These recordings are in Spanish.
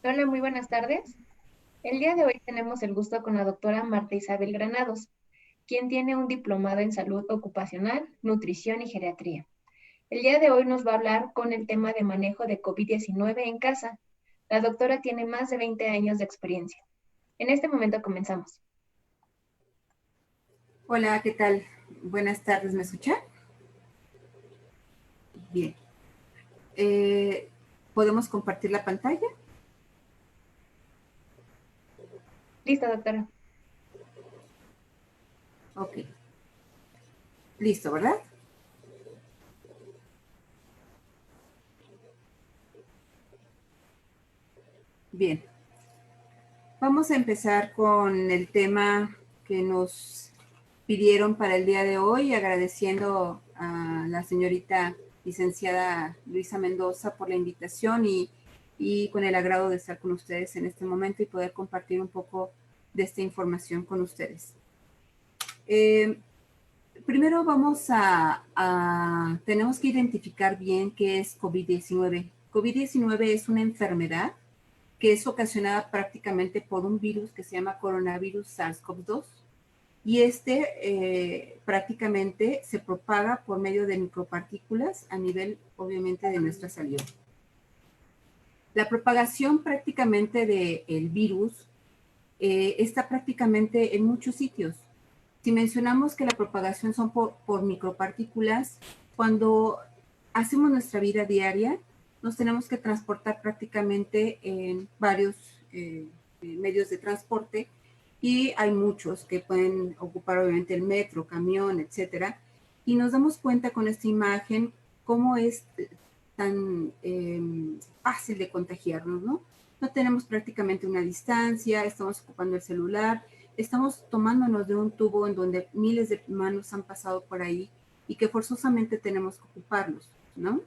Hola, muy buenas tardes. El día de hoy tenemos el gusto con la doctora Marta Isabel Granados, quien tiene un diplomado en salud ocupacional, nutrición y geriatría. El día de hoy nos va a hablar con el tema de manejo de COVID-19 en casa. La doctora tiene más de 20 años de experiencia. En este momento comenzamos. Hola, ¿qué tal? Buenas tardes, ¿me escucha? Bien. Eh, ¿Podemos compartir la pantalla? Listo, doctora. Ok. Listo, ¿verdad? Bien. Vamos a empezar con el tema que nos pidieron para el día de hoy, agradeciendo a la señorita licenciada Luisa Mendoza por la invitación y con el agrado de estar con ustedes en este momento y poder compartir un poco de esta información con ustedes. Primero tenemos que identificar bien qué es COVID-19. COVID-19 es una enfermedad que es ocasionada prácticamente por un virus que se llama coronavirus SARS-CoV-2 y prácticamente se propaga por medio de micropartículas a nivel obviamente de nuestra saliva. La propagación prácticamente del virus está prácticamente en muchos sitios. Si mencionamos que la propagación son por micropartículas, cuando hacemos nuestra vida diaria, nos tenemos que transportar prácticamente en varios medios de transporte y hay muchos que pueden ocupar obviamente el metro, camión, etcétera. Y nos damos cuenta con esta imagen cómo es tan fácil de contagiarnos, ¿no? No tenemos prácticamente una distancia, estamos ocupando el celular, estamos tomándonos de un tubo en donde miles de manos han pasado por ahí y que forzosamente tenemos que ocuparlos, ¿no?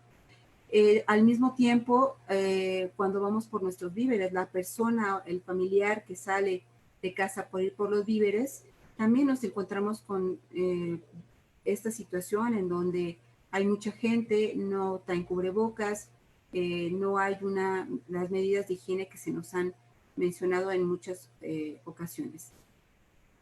Al mismo tiempo, cuando vamos por nuestros víveres, la persona, el familiar que sale de casa por ir por los víveres, también nos encontramos con esta situación en donde hay mucha gente, no traen cubrebocas, no hay las medidas de higiene que se nos han mencionado en muchas ocasiones.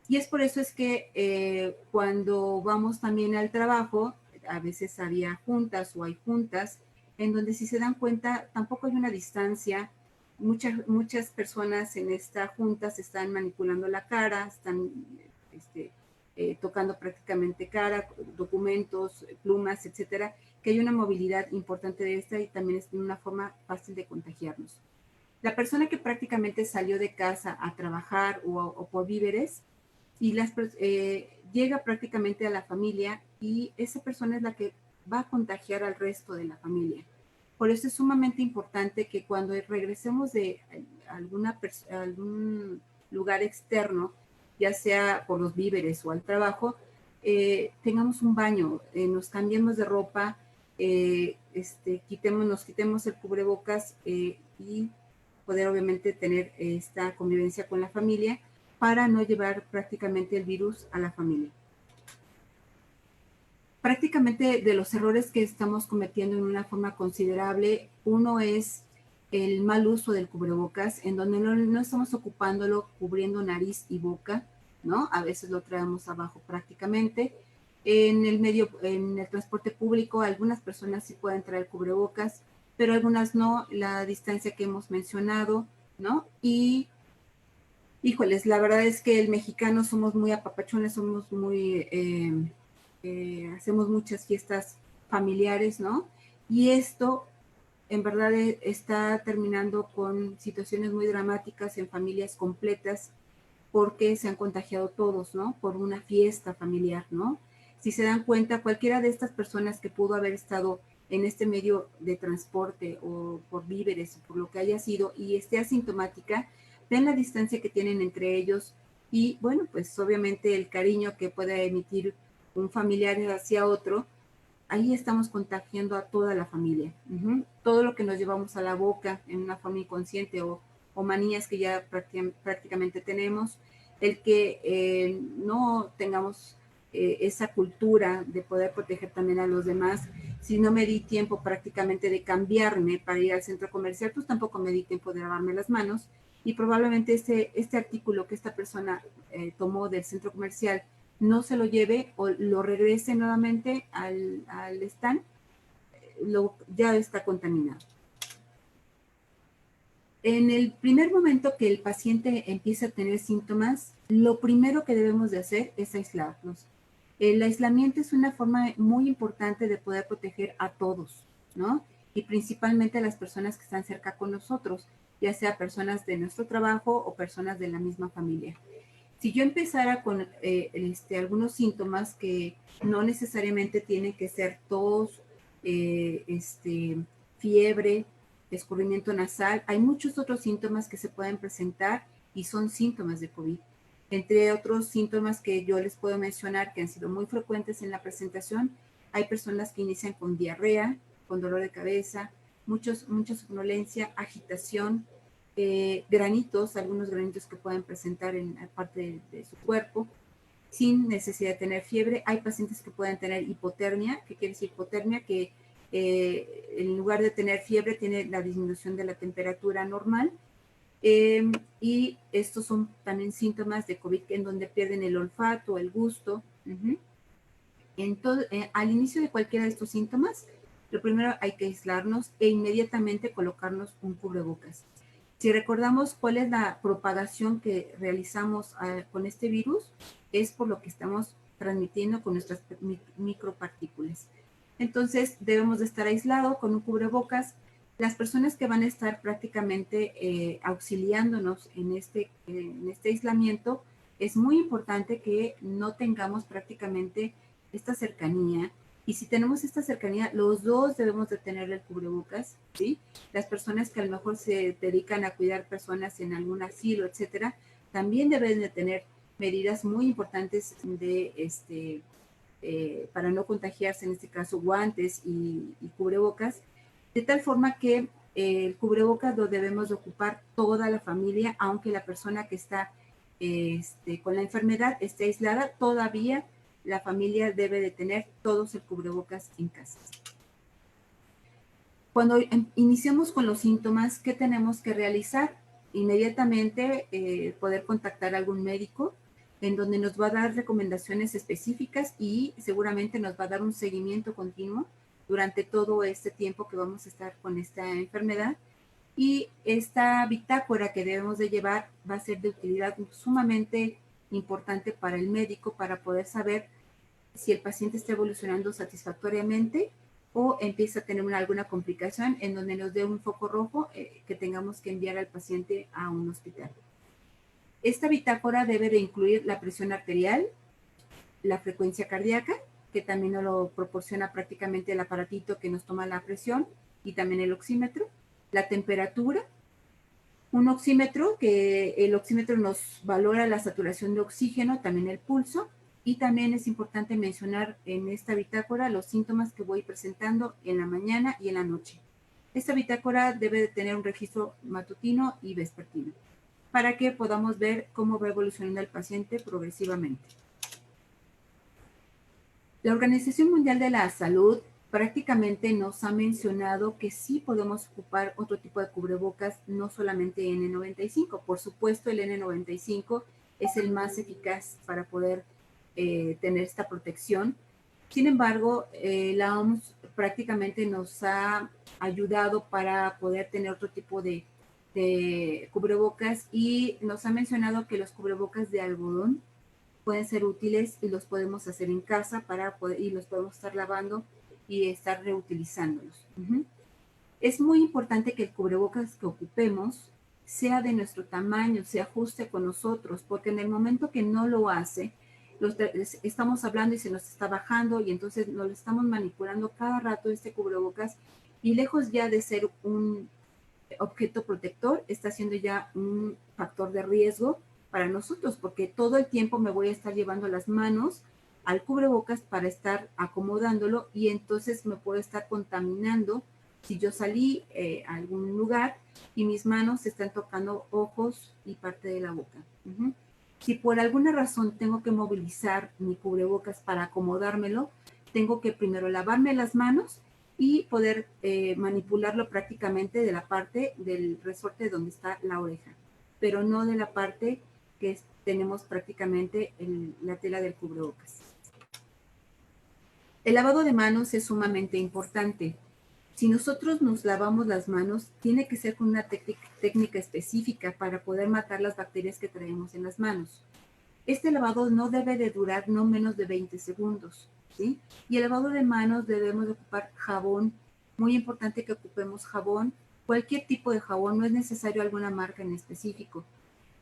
Y es por eso es que cuando vamos también al trabajo, a veces había juntas o hay juntas, en donde si se dan cuenta tampoco hay una distancia. Muchas personas en esta junta se están manipulando la cara, están tocando prácticamente cara, documentos, plumas, etcétera, que hay una movilidad importante de esta y también es una forma fácil de contagiarnos. La persona que prácticamente salió de casa a trabajar o por víveres, y llega prácticamente a la familia y esa persona es la que va a contagiar al resto de la familia. Por eso es sumamente importante que cuando regresemos de algún lugar externo, ya sea por los víveres o al trabajo, tengamos un baño, nos cambiemos de ropa, nos quitemos el cubrebocas y poder obviamente tener esta convivencia con la familia para no llevar prácticamente el virus a la familia. Prácticamente de los errores que estamos cometiendo en una forma considerable, uno es el mal uso del cubrebocas, en donde no estamos ocupándolo cubriendo nariz y boca, ¿no? A veces lo traemos abajo prácticamente. En el transporte público, algunas personas sí pueden traer cubrebocas, pero algunas no, la distancia que hemos mencionado, ¿no? Y híjoles, la verdad es que el mexicano somos muy apapachones, somos hacemos muchas fiestas familiares, ¿no? Y esto en verdad está terminando con situaciones muy dramáticas en familias completas porque se han contagiado todos, ¿no? Por una fiesta familiar, ¿no? Si se dan cuenta, cualquiera de estas personas que pudo haber estado en este medio de transporte o por víveres o por lo que haya sido y esté asintomática, ven la distancia que tienen entre ellos y, bueno, pues obviamente el cariño que puede emitir un familiar hacia otro, ahí estamos contagiando a toda la familia. Todo lo que nos llevamos a la boca en una forma inconsciente o manías que ya prácticamente tenemos, el que no tengamos esa cultura de poder proteger también a los demás. Si no me di tiempo prácticamente de cambiarme para ir al centro comercial, pues tampoco me di tiempo de lavarme las manos y probablemente este artículo que esta persona tomó del centro comercial no se lo lleve o lo regrese nuevamente al stand, ya está contaminado. En el primer momento que el paciente empieza a tener síntomas, lo primero que debemos de hacer es aislarnos. El aislamiento es una forma muy importante de poder proteger a todos, ¿no? Y principalmente a las personas que están cerca con nosotros, ya sea personas de nuestro trabajo o personas de la misma familia. Si yo empezara con algunos síntomas que no necesariamente tienen que ser tos, fiebre, escurrimiento nasal, hay muchos otros síntomas que se pueden presentar y son síntomas de COVID. Entre otros síntomas que yo les puedo mencionar que han sido muy frecuentes en la presentación, hay personas que inician con diarrea, con dolor de cabeza, mucha somnolencia, agitación, granitos, algunos granitos que pueden presentar en parte de su cuerpo, sin necesidad de tener fiebre. Hay pacientes que pueden tener hipotermia. ¿Qué quiere decir hipotermia? Que en lugar de tener fiebre, tiene la disminución de la temperatura normal. Y estos son también síntomas de COVID en donde pierden el olfato, el gusto. Entonces, al inicio de cualquiera de estos síntomas, lo primero hay que aislarnos e inmediatamente colocarnos un cubrebocas. Si recordamos cuál es la propagación que realizamos con este virus, es por lo que estamos transmitiendo con nuestras micropartículas. Entonces, debemos de estar aislados con un cubrebocas. Las personas que van a estar prácticamente auxiliándonos en este aislamiento, es muy importante que no tengamos prácticamente esta cercanía. Y si tenemos esta cercanía, los dos debemos de tener el cubrebocas, ¿sí? Las personas que a lo mejor se dedican a cuidar personas en algún asilo, etcétera, también deben de tener medidas muy importantes para no contagiarse, en este caso guantes y cubrebocas, de tal forma que el cubrebocas lo debemos de ocupar toda la familia, aunque la persona que está con la enfermedad esté aislada, todavía la familia debe de tener todos el cubrebocas en casa. Cuando iniciamos con los síntomas, ¿qué tenemos que realizar? Inmediatamente poder contactar a algún médico en donde nos va a dar recomendaciones específicas y seguramente nos va a dar un seguimiento continuo durante todo este tiempo que vamos a estar con esta enfermedad. Y esta bitácora que debemos de llevar va a ser de utilidad sumamente importante para el médico para poder saber si el paciente está evolucionando satisfactoriamente o empieza a tener alguna complicación en donde nos dé un foco rojo que tengamos que enviar al paciente a un hospital. Esta bitácora debe de incluir la presión arterial, la frecuencia cardíaca, que también nos lo proporciona prácticamente el aparatito que nos toma la presión, y también el oxímetro, la temperatura, un oxímetro, que el oxímetro nos valora la saturación de oxígeno, también el pulso, y también es importante mencionar en esta bitácora los síntomas que voy presentando en la mañana y en la noche. Esta bitácora debe de tener un registro matutino y vespertino para que podamos ver cómo va evolucionando el paciente progresivamente. La Organización Mundial de la Salud prácticamente nos ha mencionado que sí podemos ocupar otro tipo de cubrebocas, no solamente N95. Por supuesto, el N95 es el más eficaz para poder tener esta protección. Sin embargo, la OMS prácticamente nos ha ayudado para poder tener otro tipo de cubrebocas y nos ha mencionado que los cubrebocas de algodón pueden ser útiles y los podemos hacer en casa y los podemos estar lavando y estar reutilizándolos. Es muy importante que el cubrebocas que ocupemos sea de nuestro tamaño, se ajuste con nosotros, porque en el momento que no lo hace, estamos hablando y se nos está bajando y entonces nos lo estamos manipulando cada rato este cubrebocas y lejos ya de ser un objeto protector, está siendo ya un factor de riesgo para nosotros, porque todo el tiempo me voy a estar llevando las manos al cubrebocas para estar acomodándolo y entonces me puedo estar contaminando si yo salí a algún lugar y mis manos están tocando ojos y parte de la boca. Si por alguna razón tengo que movilizar mi cubrebocas para acomodármelo, tengo que primero lavarme las manos y poder manipularlo prácticamente de la parte del resorte donde está la oreja, pero no de la parte que tenemos prácticamente la tela del cubrebocas. El lavado de manos es sumamente importante. Si nosotros nos lavamos las manos, tiene que ser con una técnica específica para poder matar las bacterias que traemos en las manos. Este lavado no debe de durar no menos de 20 segundos, ¿sí? Y el lavado de manos debemos de ocupar jabón. Muy importante que ocupemos jabón. Cualquier tipo de jabón, no es necesario alguna marca en específico.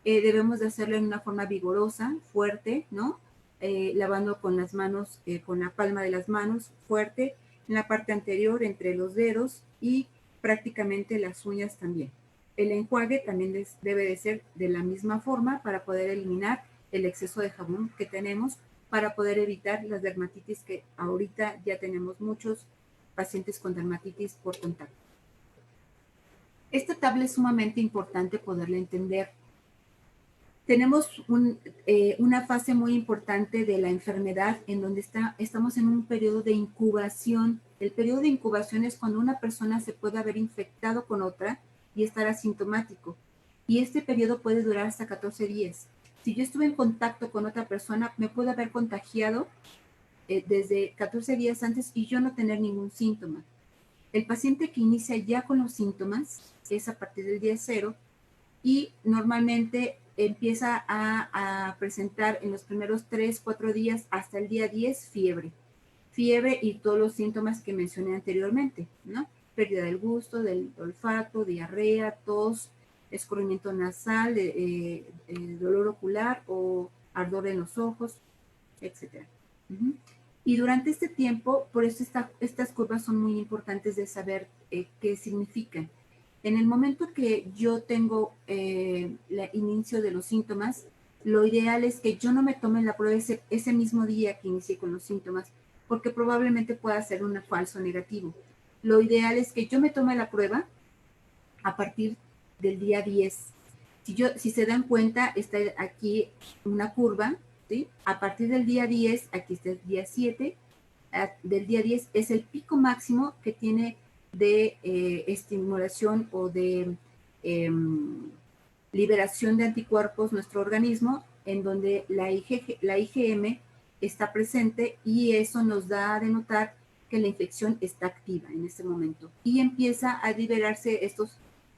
Debemos de hacerlo en una forma vigorosa, fuerte, ¿no? Lavando con las manos, con la palma de las manos, fuerte, en la parte anterior, entre los dedos y prácticamente las uñas también. El enjuague también debe de ser de la misma forma para poder eliminar el exceso de jabón que tenemos, para poder evitar las dermatitis que ahorita ya tenemos muchos pacientes con dermatitis por contacto. Esta tabla es sumamente importante poderla entender. Tenemos una fase muy importante de la enfermedad en donde estamos en un periodo de incubación. El periodo de incubación es cuando una persona se puede haber infectado con otra y estar asintomático. Y este periodo puede durar hasta 14 días. Si yo estuve en contacto con otra persona, me puede haber contagiado desde 14 días antes y yo no tener ningún síntoma. El paciente que inicia ya con los síntomas es a partir del día 0 y normalmente empieza a presentar en los primeros 3, 4 días hasta el día 10 fiebre. Fiebre y todos los síntomas que mencioné anteriormente, ¿no? Pérdida del gusto, del olfato, diarrea, tos, escurrimiento nasal, dolor ocular o ardor en los ojos, etc. Y durante este tiempo, por eso estas curvas son muy importantes de saber qué significan. En el momento que yo tengo el inicio de los síntomas, lo ideal es que yo no me tome la prueba ese mismo día que inicié con los síntomas, porque probablemente pueda ser un falso negativo. Lo ideal es que yo me tome la prueba a partir del día 10. Si se dan cuenta, está aquí una curva, ¿sí? A partir del día 10, aquí está el día 7, del día 10 es el pico máximo que tiene de estimulación o de liberación de anticuerpos nuestro organismo, en donde la IgM está presente y eso nos da a denotar que la infección está activa en este momento y empieza a liberarse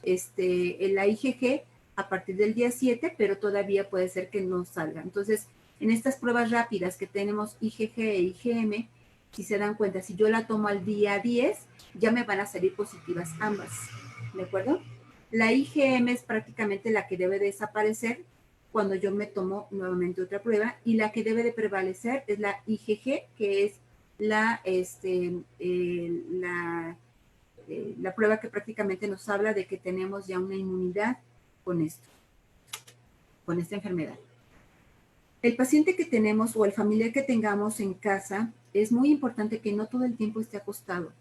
la IgG a partir del día 7, pero todavía puede ser que no salga. Entonces, en estas pruebas rápidas que tenemos IgG e IgM, si se dan cuenta, si yo la tomo al día 10, ya me van a salir positivas ambas, ¿de acuerdo? La IgM es prácticamente la que debe desaparecer cuando yo me tomo nuevamente otra prueba, y la que debe de prevalecer es la IgG, que es la prueba que prácticamente nos habla de que tenemos ya una inmunidad con esto, con esta enfermedad. El paciente que tenemos o el familiar que tengamos en casa, es muy importante que no todo el tiempo esté acostado.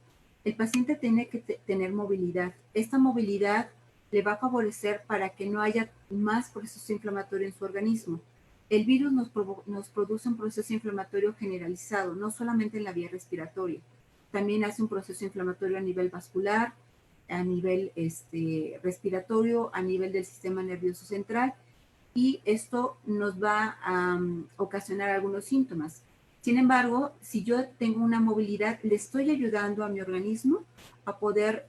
El paciente tiene que tener movilidad. Esta movilidad le va a favorecer para que no haya más proceso inflamatorio en su organismo. El virus nos produce un proceso inflamatorio generalizado, no solamente en la vía respiratoria. También hace un proceso inflamatorio a nivel vascular, a nivel respiratorio, a nivel del sistema nervioso central, y esto nos va a ocasionar algunos síntomas. Sin embargo, si yo tengo una movilidad, le estoy ayudando a mi organismo a poder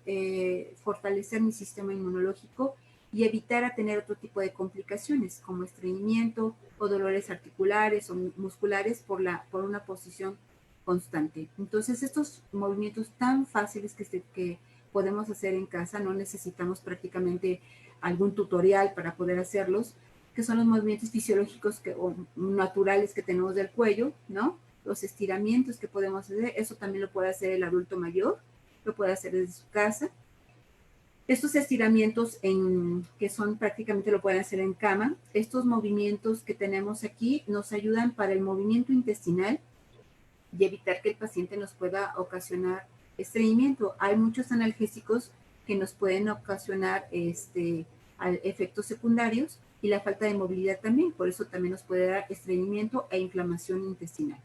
fortalecer mi sistema inmunológico y evitar a tener otro tipo de complicaciones como estreñimiento o dolores articulares o musculares por una posición constante. Entonces, estos movimientos tan fáciles que podemos hacer en casa, no necesitamos prácticamente algún tutorial para poder hacerlos, que son los movimientos fisiológicos o naturales que tenemos del cuello, ¿no? Los estiramientos que podemos hacer, eso también lo puede hacer el adulto mayor, lo puede hacer desde su casa. Estos estiramientos que son prácticamente lo pueden hacer en cama, estos movimientos que tenemos aquí nos ayudan para el movimiento intestinal y evitar que el paciente nos pueda ocasionar estreñimiento. Hay muchos analgésicos que nos pueden ocasionar efectos secundarios y la falta de movilidad también. Por eso también nos puede dar estreñimiento e inflamación intestinal.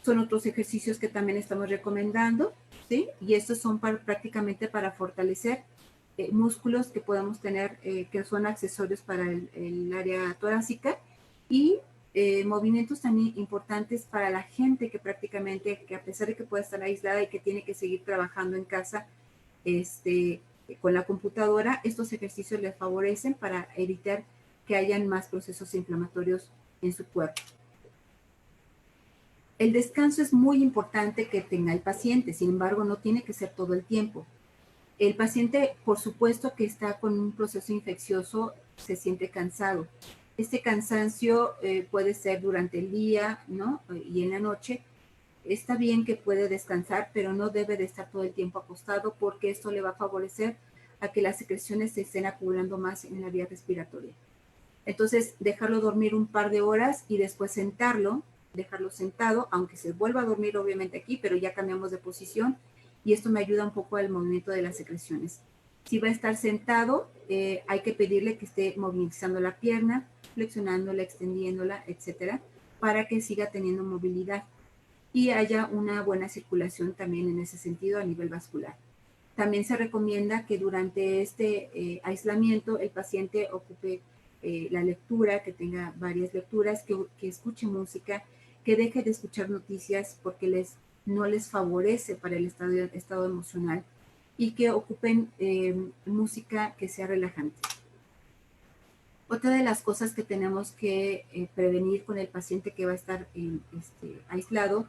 Son otros ejercicios que también estamos recomendando, ¿sí? Y estos son prácticamente para fortalecer músculos que podemos tener, que son accesorios para el área torácica, y movimientos también importantes para la gente que prácticamente, que a pesar de que puede estar aislada y que tiene que seguir trabajando en casa con la computadora, estos ejercicios les favorecen para evitar que hayan más procesos inflamatorios en su cuerpo. El descanso es muy importante que tenga el paciente, sin embargo, no tiene que ser todo el tiempo. El paciente, por supuesto, que está con un proceso infeccioso, se siente cansado. Este cansancio puede ser durante el día, ¿no? Y en la noche. Está bien que puede descansar, pero no debe de estar todo el tiempo acostado, porque esto le va a favorecer a que las secreciones se estén acumulando más en la vía respiratoria. Entonces, dejarlo dormir un par de horas y después dejarlo sentado, aunque se vuelva a dormir obviamente aquí, pero ya cambiamos de posición y esto me ayuda un poco al movimiento de las secreciones. Si va a estar sentado, hay que pedirle que esté movilizando la pierna, flexionándola, extendiéndola, etcétera, para que siga teniendo movilidad y haya una buena circulación también en ese sentido a nivel vascular. También se recomienda que durante este aislamiento el paciente ocupe la lectura, que tenga varias lecturas, que escuche música, que deje de escuchar noticias porque no les favorece para el estado emocional, y que ocupen música que sea relajante. Otra de las cosas que tenemos que prevenir con el paciente que va a estar aislado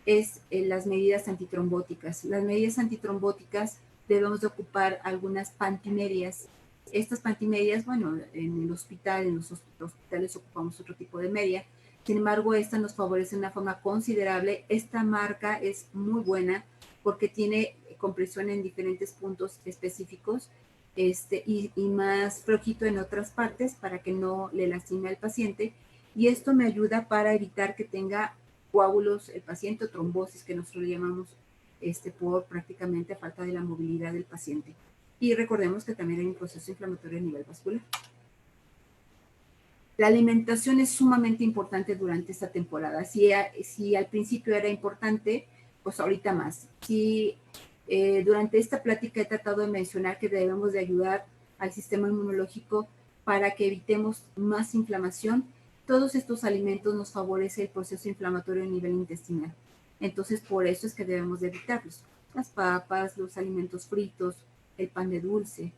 es las medidas antitrombóticas. Las medidas antitrombóticas debemos de ocupar algunas pantimedias. Estas pantimedias, bueno, en el hospital, en los hospitales ocupamos otro tipo de media. Sin embargo, esta nos favorece de una forma considerable. Esta marca es muy buena porque tiene compresión en diferentes puntos específicos y más flojito en otras partes para que no le lastime al paciente. Y esto me ayuda para evitar que tenga coágulos el paciente, o trombosis, que nosotros le llamamos por prácticamente falta de la movilidad del paciente. Y recordemos que también hay un proceso inflamatorio a nivel vascular. La alimentación es sumamente importante durante esta temporada. Si al principio era importante, pues ahorita más. Si durante esta plática he tratado de mencionar que debemos de ayudar al sistema inmunológico para que evitemos más inflamación, todos estos alimentos nos favorecen el proceso inflamatorio a nivel intestinal. Entonces, por eso es que debemos de evitarlos. Las papas, los alimentos fritos, el pan de dulce,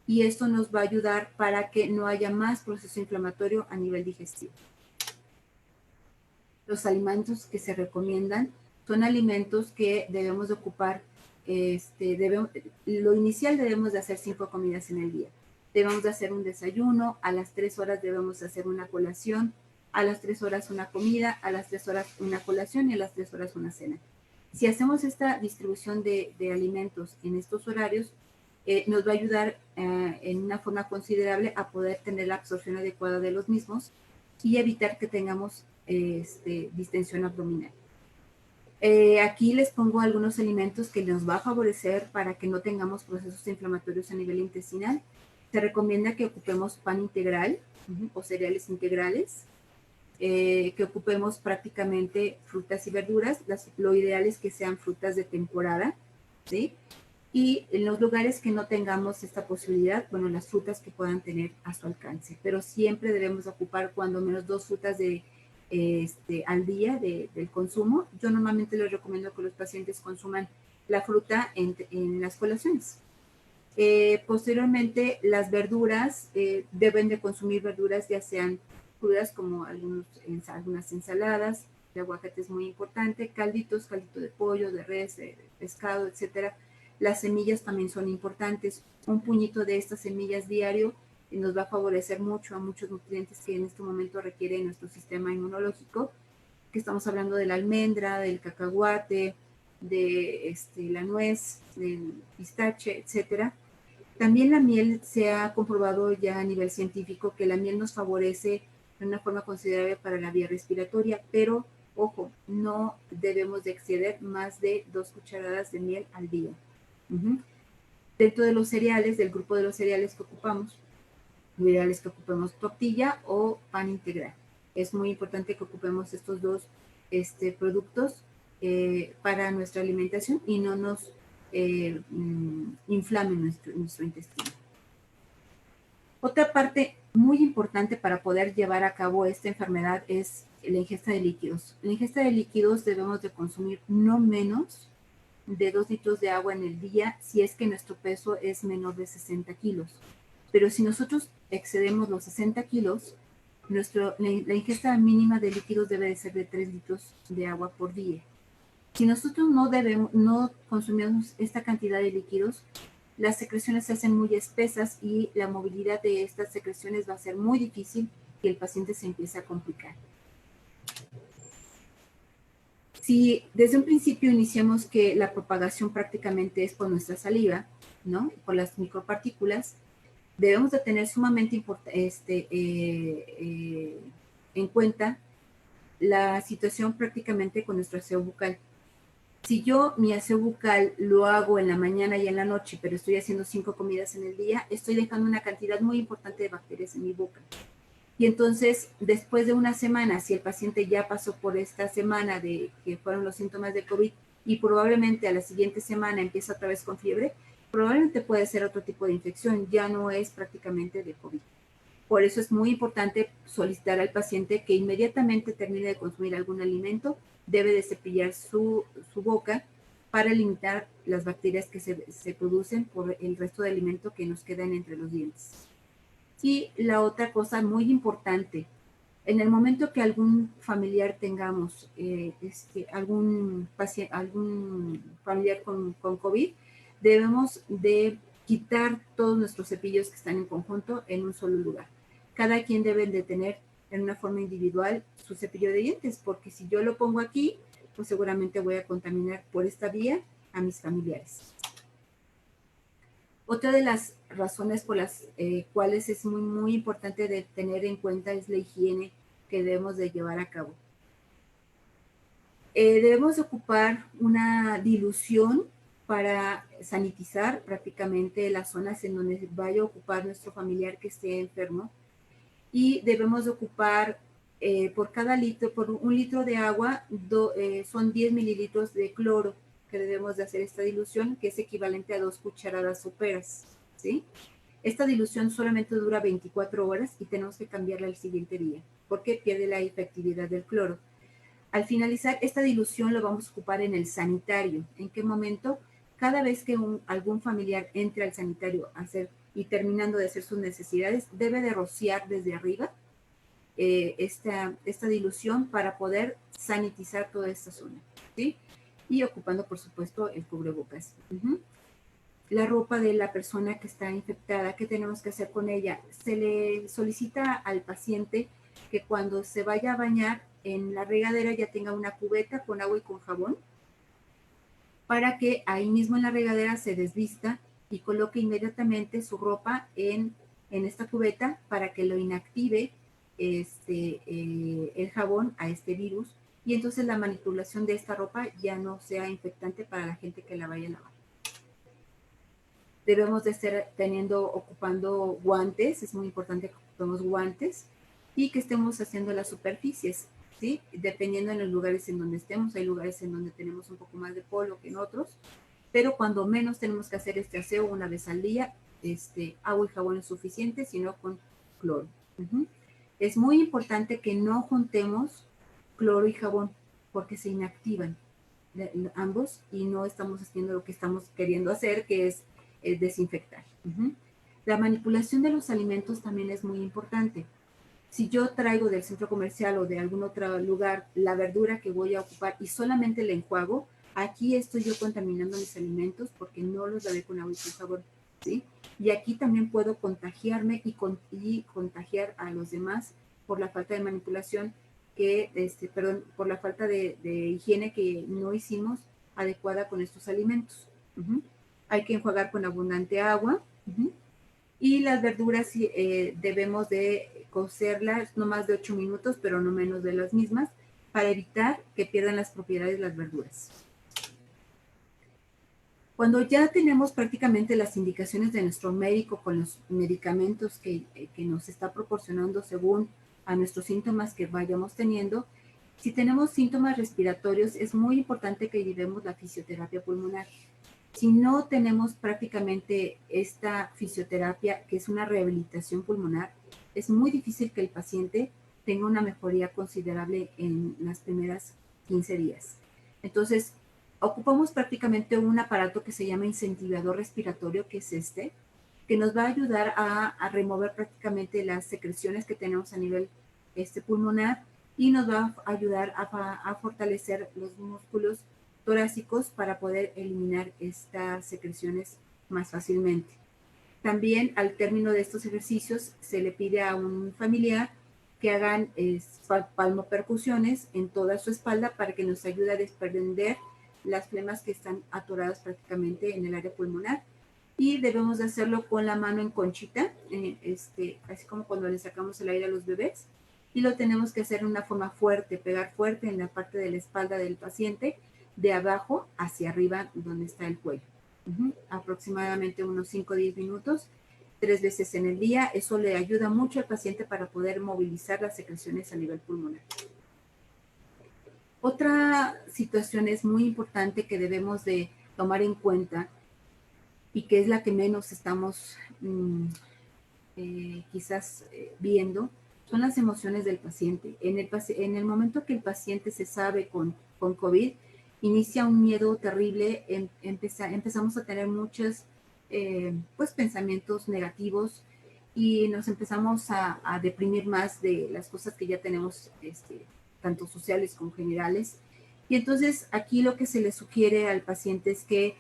y esto nos va a ayudar para que no haya más proceso inflamatorio a nivel digestivo. Los alimentos que se recomiendan son alimentos que debemos de ocupar, lo inicial debemos de hacer 5 comidas en el día. Debemos de hacer un desayuno, a las 3 horas debemos de hacer una colación, a las 3 horas una comida, a las 3 horas una colación y a las 3 horas una cena. Si hacemos esta distribución de alimentos en estos horarios, nos va a ayudar en una forma considerable a poder tener la absorción adecuada de los mismos y evitar que tengamos distensión abdominal. Aquí les pongo algunos alimentos que nos va a favorecer para que no tengamos procesos inflamatorios a nivel intestinal. Se recomienda que ocupemos pan integral o cereales integrales, que ocupemos prácticamente frutas y verduras. Lo ideal es que sean frutas de temporada, ¿sí? Y en los lugares que no tengamos esta posibilidad, bueno, las frutas que puedan tener a su alcance. Pero siempre debemos ocupar cuando menos 2 frutas al día del consumo. Yo normalmente les recomiendo que los pacientes consuman la fruta en las colaciones. Posteriormente, las verduras, deben de consumir verduras ya sean crudas como algunas ensaladas, el aguacate es muy importante, caldito de pollo, de res, de pescado, etcétera. Las semillas también son importantes. Un puñito de estas semillas diario nos va a favorecer mucho a muchos nutrientes que en este momento requiere nuestro sistema inmunológico, que estamos hablando de la almendra, del cacahuate, de la nuez, del pistache, etcétera. También la miel se ha comprobado ya a nivel científico que la miel nos favorece de una forma considerable para la vía respiratoria, pero ojo, no debemos de exceder más de 2 cucharadas de miel al día. Dentro de los cereales, del grupo de los cereales que ocupamos, lo ideal es que ocupemos tortilla o pan integral. Es muy importante que ocupemos estos dos productos para nuestra alimentación y no nos inflamen nuestro intestino. Otra parte muy importante para poder llevar a cabo esta enfermedad es la ingesta de líquidos. La ingesta de líquidos debemos de consumir no menos de 2 litros de agua en el día si es que nuestro peso es menor de 60 kilos. Pero si nosotros excedemos los 60 kilos, la ingesta mínima de líquidos debe de ser de 3 litros de agua por día. Si nosotros no consumimos esta cantidad de líquidos, las secreciones se hacen muy espesas y la movilidad de estas secreciones va a ser muy difícil y el paciente se empieza a complicar. Si desde un principio iniciamos que la propagación prácticamente es por nuestra saliva, ¿no? Por las micropartículas, debemos de tener sumamente en cuenta la situación prácticamente con nuestro aseo bucal. Si yo mi aseo bucal lo hago en la mañana y en la noche, pero estoy haciendo 5 comidas en el día, estoy dejando una cantidad muy importante de bacterias en mi boca. Y entonces, después de una semana, si el paciente ya pasó por esta semana de que fueron los síntomas de COVID y probablemente a la siguiente semana empieza otra vez con fiebre, probablemente puede ser otro tipo de infección, ya no es prácticamente de COVID. Por eso es muy importante solicitar al paciente que inmediatamente termine de consumir algún alimento, debe de cepillar su boca para limitar las bacterias que se producen por el resto de alimento que nos quedan entre los dientes. Y la otra cosa muy importante, en el momento que algún familiar tengamos, algún familiar con COVID, debemos de quitar todos nuestros cepillos que están en conjunto en un solo lugar. Cada quien debe de tener en una forma individual su cepillo de dientes, porque si yo lo pongo aquí, pues seguramente voy a contaminar por esta vía a mis familiares. Otra de las razones por las cuales es muy, muy importante de tener en cuenta es la higiene que debemos de llevar a cabo. Debemos ocupar una dilución para sanitizar prácticamente las zonas en donde vaya a ocupar nuestro familiar que esté enfermo. Y debemos de ocupar por un litro de agua, son 10 mililitros de cloro que debemos de hacer esta dilución, que es equivalente a 2 cucharadas soperas, ¿sí? Esta dilución solamente dura 24 horas y tenemos que cambiarla el siguiente día, porque pierde la efectividad del cloro. Al finalizar, esta dilución lo vamos a ocupar en el sanitario. ¿En qué momento? Cada vez que algún familiar entre al sanitario y terminando de hacer sus necesidades, debe de rociar desde arriba esta dilución para poder sanitizar toda esta zona, ¿sí? Y ocupando, por supuesto, el cubrebocas. La ropa de la persona que está infectada, ¿qué tenemos que hacer con ella? Se le solicita al paciente que cuando se vaya a bañar en la regadera ya tenga una cubeta con agua y con jabón, para que ahí mismo en la regadera se desvista y coloque inmediatamente su ropa en esta cubeta para que lo inactive el jabón a este virus, y entonces la manipulación de esta ropa ya no sea infectante para la gente que la vaya a lavar. Debemos de estar ocupando guantes, es muy importante que ocupemos guantes y que estemos haciendo las superficies, ¿sí? Dependiendo en los lugares en donde estemos, hay lugares en donde tenemos un poco más de polvo que en otros, pero cuando menos tenemos que hacer este aseo una vez al día, agua y jabón es suficiente, sino con cloro. Es muy importante que no juntemos cloro y jabón porque se inactivan ambos y no estamos haciendo lo que estamos queriendo hacer, que es desinfectar. La manipulación de los alimentos también es muy importante. Si yo traigo del centro comercial o de algún otro lugar la verdura que voy a ocupar y solamente la enjuago, aquí estoy yo contaminando mis alimentos porque no los lavé con agua y con jabón, ¿sí? Y aquí también puedo contagiarme y contagiar a los demás por la falta de manipulación por la falta de higiene que no hicimos adecuada con estos alimentos. Hay que enjuagar con abundante agua. Y las verduras debemos de cocerlas no más de 8 minutos, pero no menos de las mismas, para evitar que pierdan las propiedades de las verduras. Cuando ya tenemos prácticamente las indicaciones de nuestro médico con los medicamentos que nos está proporcionando según a nuestros síntomas que vayamos teniendo, si tenemos síntomas respiratorios, es muy importante que llevemos la fisioterapia pulmonar. Si no tenemos prácticamente esta fisioterapia, que es una rehabilitación pulmonar, es muy difícil que el paciente tenga una mejoría considerable en las primeras 15 días. Entonces, ocupamos prácticamente un aparato que se llama incentivador respiratorio, que es este, que nos va a ayudar a remover prácticamente las secreciones que tenemos a nivel pulmonar y nos va a ayudar a fortalecer los músculos torácicos para poder eliminar estas secreciones más fácilmente. También al término de estos ejercicios se le pide a un familiar que hagan palmopercusiones en toda su espalda para que nos ayude a desprender las flemas que están atoradas prácticamente en el área pulmonar. Y debemos de hacerlo con la mano en conchita, así como cuando le sacamos el aire a los bebés. Y lo tenemos que hacer de una forma fuerte, pegar fuerte en la parte de la espalda del paciente, de abajo hacia arriba donde está el cuello. Aproximadamente unos 5 o 10 minutos, 3 veces en el día. Eso le ayuda mucho al paciente para poder movilizar las secreciones a nivel pulmonar. Otra situación es muy importante que debemos de tomar en cuenta y que es la que menos estamos quizás viendo, son las emociones del paciente. En el momento que el paciente se sabe con COVID, inicia un miedo terrible, empezamos a tener muchos pues, pensamientos negativos y nos empezamos a deprimir más de las cosas que ya tenemos, tanto sociales como generales. Y entonces aquí lo que se le sugiere al paciente es que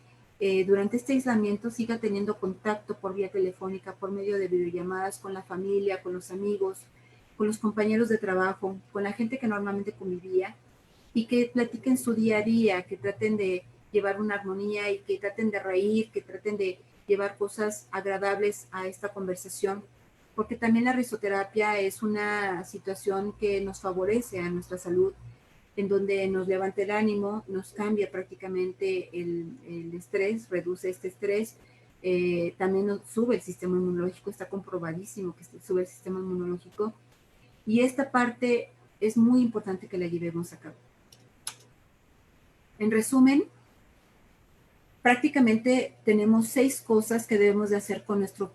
durante este aislamiento siga teniendo contacto por vía telefónica, por medio de videollamadas con la familia, con los amigos, con los compañeros de trabajo, con la gente que normalmente convivía, y que platiquen su día a día, que traten de llevar una armonía y que traten de reír, que traten de llevar cosas agradables a esta conversación, porque también la risoterapia es una situación que nos favorece a nuestra salud, en donde nos levanta el ánimo, nos cambia prácticamente el estrés, reduce este estrés, también nos sube el sistema inmunológico, está comprobadísimo que sube el sistema inmunológico, y esta parte es muy importante que la llevemos a cabo. En resumen, prácticamente tenemos 6 cosas que debemos de hacer con nuestro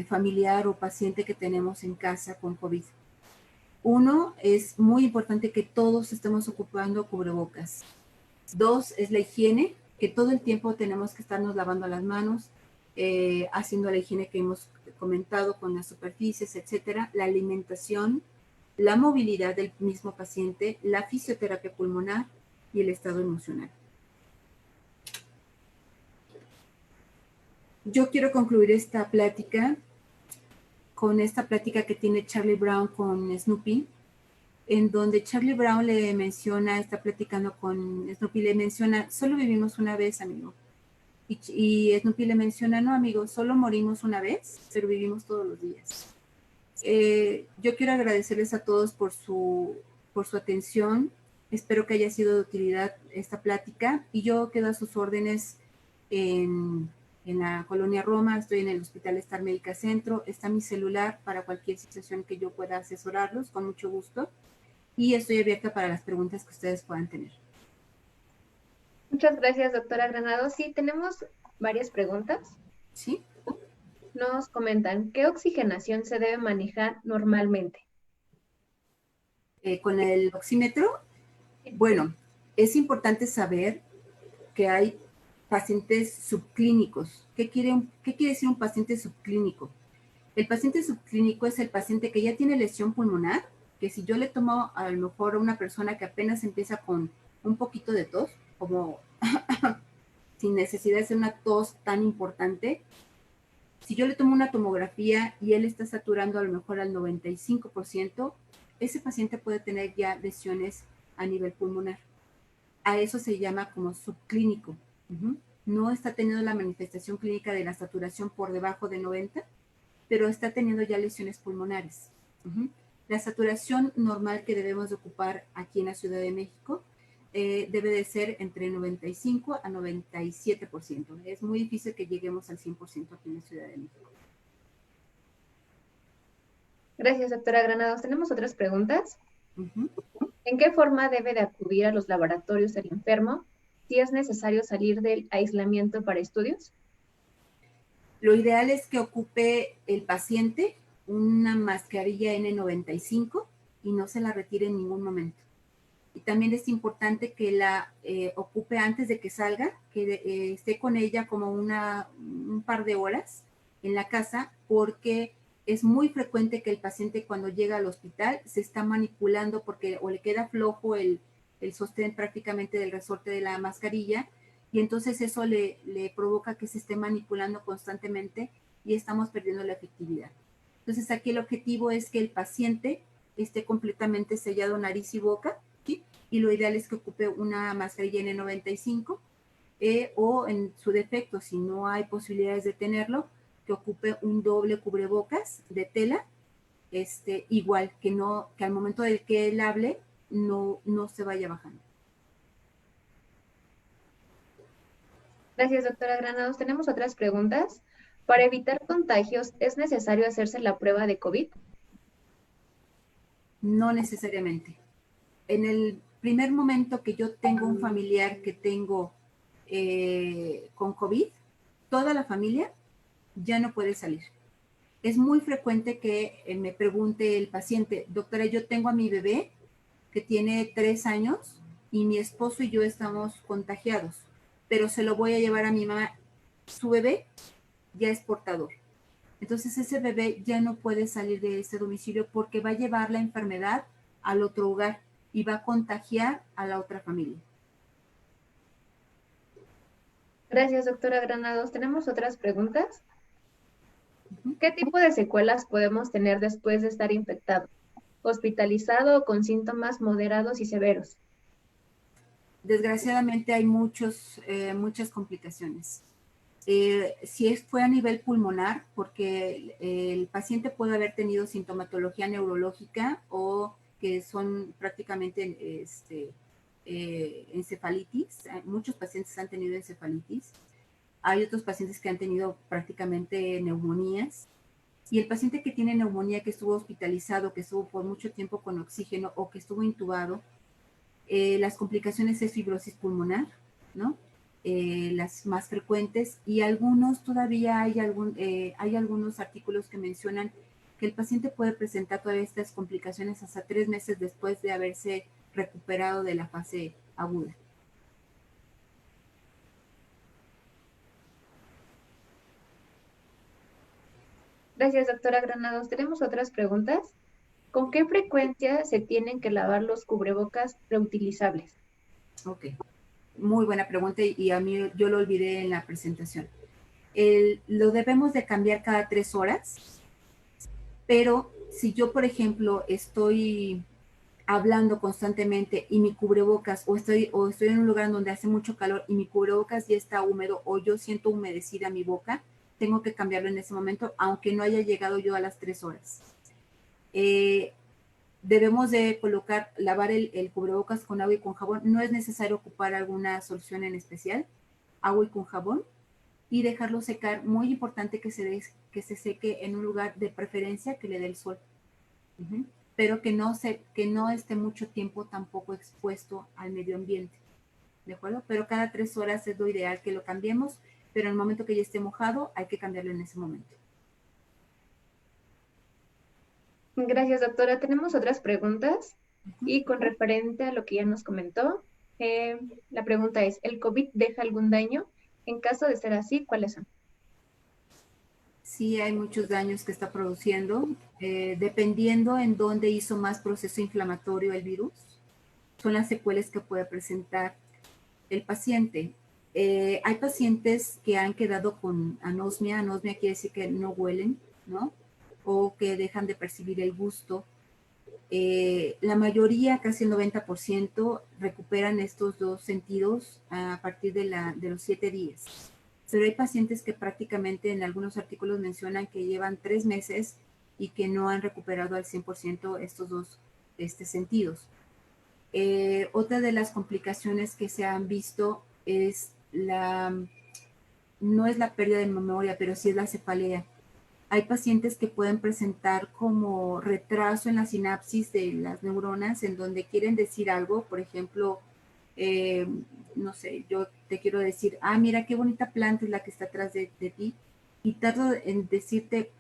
familiar o paciente que tenemos en casa con COVID. 1, es muy importante que todos estemos ocupando cubrebocas. 2, es la higiene, que todo el tiempo tenemos que estarnos lavando las manos, haciendo la higiene que hemos comentado con las superficies, etcétera. La alimentación, la movilidad del mismo paciente, la fisioterapia pulmonar y el estado emocional. Yo quiero concluir esta plática con esta plática que tiene Charlie Brown con Snoopy, en donde Charlie Brown le menciona, está platicando con Snoopy, le menciona, solo vivimos una vez, amigo. Y Snoopy le menciona, no, amigo, solo morimos una vez, pero vivimos todos los días. Yo quiero agradecerles a todos por su atención. Espero que haya sido de utilidad esta plática y yo quedo a sus órdenes en la Colonia Roma, estoy en el Hospital Star Médica Centro, está mi celular para cualquier situación que yo pueda asesorarlos, con mucho gusto, y estoy abierta para las preguntas que ustedes puedan tener. Muchas gracias, doctora Granados. Sí, tenemos varias preguntas. ¿Sí? Nos comentan, ¿qué oxigenación se debe manejar normalmente? Con el oxímetro, bueno, es importante saber que hay pacientes subclínicos. ¿Qué quiere decir un paciente subclínico? El paciente subclínico es el paciente que ya tiene lesión pulmonar, que si yo le tomo a lo mejor a una persona que apenas empieza con un poquito de tos, como sin necesidad de ser una tos tan importante, si yo le tomo una tomografía y él está saturando a lo mejor al 95%, ese paciente puede tener ya lesiones a nivel pulmonar. A eso se llama como subclínico. No está teniendo la manifestación clínica de la saturación por debajo de 90, pero está teniendo ya lesiones pulmonares. La saturación normal que debemos de ocupar aquí en la Ciudad de México debe de ser entre 95 a 97%. Es muy difícil que lleguemos al 100% aquí en la Ciudad de México. Gracias, doctora Granados. Tenemos otras preguntas. Uh-huh. ¿En qué forma debe de acudir a los laboratorios del enfermo si es necesario salir del aislamiento para estudios? Lo ideal es que ocupe el paciente una mascarilla N95 y no se la retire en ningún momento. Y también es importante que la ocupe antes de que salga, que esté con ella como un par de horas en la casa, porque es muy frecuente que el paciente cuando llega al hospital se está manipulando porque o le queda flojo el sostén prácticamente del resorte de la mascarilla, y entonces eso le provoca que se esté manipulando constantemente y estamos perdiendo la efectividad. Entonces aquí el objetivo es que el paciente esté completamente sellado nariz y boca, ¿sí? Y lo ideal es que ocupe una mascarilla N95 o en su defecto, si no hay posibilidades de tenerlo, que ocupe un doble cubrebocas de tela, igual que al momento de que él hable no se vaya bajando. Gracias, doctora Granados. Tenemos otras preguntas. Para evitar contagios, ¿es necesario hacerse la prueba de COVID? No necesariamente. En el primer momento que yo tengo un familiar que tengo con COVID, toda la familia ya no puede salir. Es muy frecuente que me pregunte el paciente, doctora, yo tengo a mi bebé que tiene 3 años y mi esposo y yo estamos contagiados, pero se lo voy a llevar a mi mamá. Su bebé ya es portador. Entonces ese bebé ya no puede salir de ese domicilio porque va a llevar la enfermedad al otro hogar y va a contagiar a la otra familia. Gracias, doctora Granados. Tenemos otras preguntas. ¿Qué tipo de secuelas podemos tener después de estar infectado, hospitalizado o con síntomas moderados y severos? Desgraciadamente hay muchas complicaciones. Si fue a nivel pulmonar, porque el paciente puede haber tenido sintomatología neurológica o que son prácticamente encefalitis. Muchos pacientes han tenido encefalitis. Hay otros pacientes que han tenido prácticamente neumonías. Y el paciente que tiene neumonía, que estuvo hospitalizado, que estuvo por mucho tiempo con oxígeno o que estuvo intubado, las complicaciones es fibrosis pulmonar, ¿no? Las más frecuentes, y algunos todavía hay algunos artículos que mencionan que el paciente puede presentar todas estas complicaciones hasta 3 meses después de haberse recuperado de la fase aguda. Gracias, doctora Granados. Tenemos otras preguntas. ¿Con qué frecuencia se tienen que lavar los cubrebocas reutilizables? Ok, muy buena pregunta y a mí yo lo olvidé en la presentación. Lo debemos de cambiar cada 3 horas, pero si yo, por ejemplo, estoy hablando constantemente y mi cubrebocas o estoy en un lugar donde hace mucho calor y mi cubrebocas ya está húmedo o yo siento humedecida mi boca, tengo que cambiarlo en ese momento, aunque no haya llegado yo a las 3 horas. Debemos de lavar el cubrebocas con agua y con jabón. No es necesario ocupar alguna solución en especial, agua y con jabón, y dejarlo secar. Muy importante que se seque en un lugar de preferencia que le dé el sol. Uh-huh. Pero que no esté mucho tiempo tampoco expuesto al medio ambiente, ¿de acuerdo? Pero cada 3 horas es lo ideal que lo cambiemos, pero en el momento que ya esté mojado hay que cambiarlo en ese momento. Gracias, doctora. Tenemos otras preguntas y con referente a lo que ya nos comentó, la pregunta es, ¿el COVID deja algún daño? En caso de ser así, ¿cuáles son? Sí, hay muchos daños que está produciendo, dependiendo en dónde hizo más proceso inflamatorio el virus, son las secuelas que puede presentar el paciente. Hay pacientes que han quedado con anosmia. Anosmia quiere decir que no huelen, ¿no? O que dejan de percibir el gusto. La mayoría, casi el 90%, recuperan estos dos sentidos a partir de los 7 días. Pero hay pacientes que prácticamente en algunos artículos mencionan que llevan 3 meses y que no han recuperado al 100% estos dos sentidos. Otra de las complicaciones que se han visto es no es la pérdida de memoria, pero sí es la cefalea. Hay pacientes que pueden presentar como retraso en la sinapsis de las neuronas, en donde quieren decir algo, por ejemplo, no sé, yo te quiero decir, mira qué bonita planta es la que está atrás de ti, y tardo en decirte,